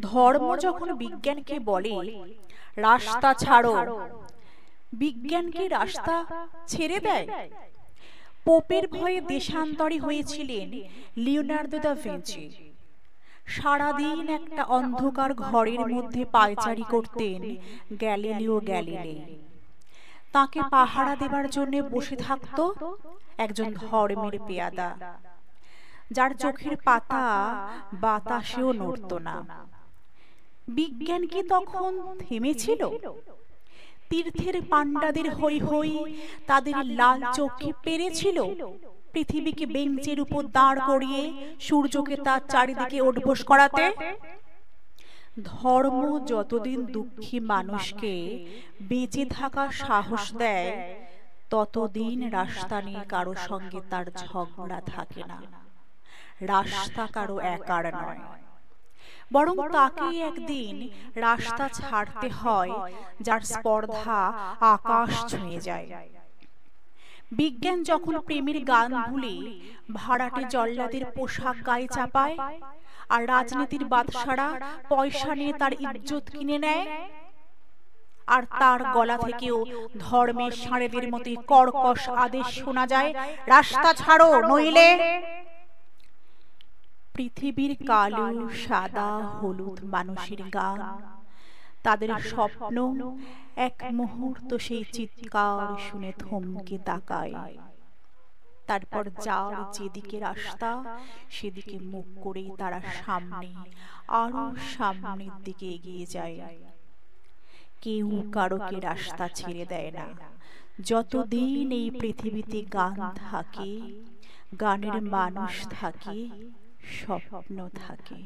ধর্ম যখন বিজ্ঞানকে বলে রাস্তা ছাড়ো, বিজ্ঞান কি রাস্তা ছেড়ে দেয়? পোপের ভয়ে দেশান্তরী হয়েছিলেন লিওনার্দো দা ভিঞ্চি। সারাদিন একটা অন্ধকার ঘরের মধ্যে পায়চারি করতেন গ্যালিলিও গ্যালিলেই। তাকে পাহারা দেবার জন্য বসে থাকতো একজন ধর্মের পেয়াদা, যার চোখের পাতা বাতাসেও নড়ত না। বিজ্ঞান কি তখন থেমেছিল? তীর্থের পাণ্ডাদের হই হই, তাদের লাল চোখে পেরেছিল পৃথিবীকে বেঞ্চের উপর দাঁড় করিয়ে সূর্যকে তার চারিদিকে উঠবোস করাতে? ধর্ম যতদিন দুঃখী মানুষকে বেঁচে থাকার সাহস দেয়, ততদিন রাস্তা নিয়ে কারো সঙ্গে তার ঝগড়া থাকে না। রাস্তা কারো একার নয়, বরং তাকেই একদিন রাস্তা ছাড়তে হয় যার স্পর্ধা আকাশ ছুঁয়ে যায়। বিজ্ঞান যখন প্রেমের গান ভুলে ভাড়াটে জল্লাদের পোশাক গায়ে চাপায়, আর রাজনীতির বাদশারা পয়সা নিয়ে তার ইজ্জত কিনে নেয়, আর তার গলা থেকেও ধর্মের ষাঁড়েদের মতো কর্কশ আদেশ শোনা যায়, রাস্তা ছাড়ো নইলে। পৃথিবীর কালো সাদা হলুদ মানুষের গান, তাদের স্বপ্ন এক মুহূর্ত সেই চিৎকার শুনে থমকে তাকায়। তারপর যার যেদিকে রাস্তা সেদিকে মুখ করে তারা সামনে, আরো সামনের দিকে এগিয়ে যায়। কেউ কারোকে রাস্তা ছেড়ে দেয় না। যতদিন এই পৃথিবীতে গান থাকে, গানের মানুষ থাকে, স্বপ্ন থাকে।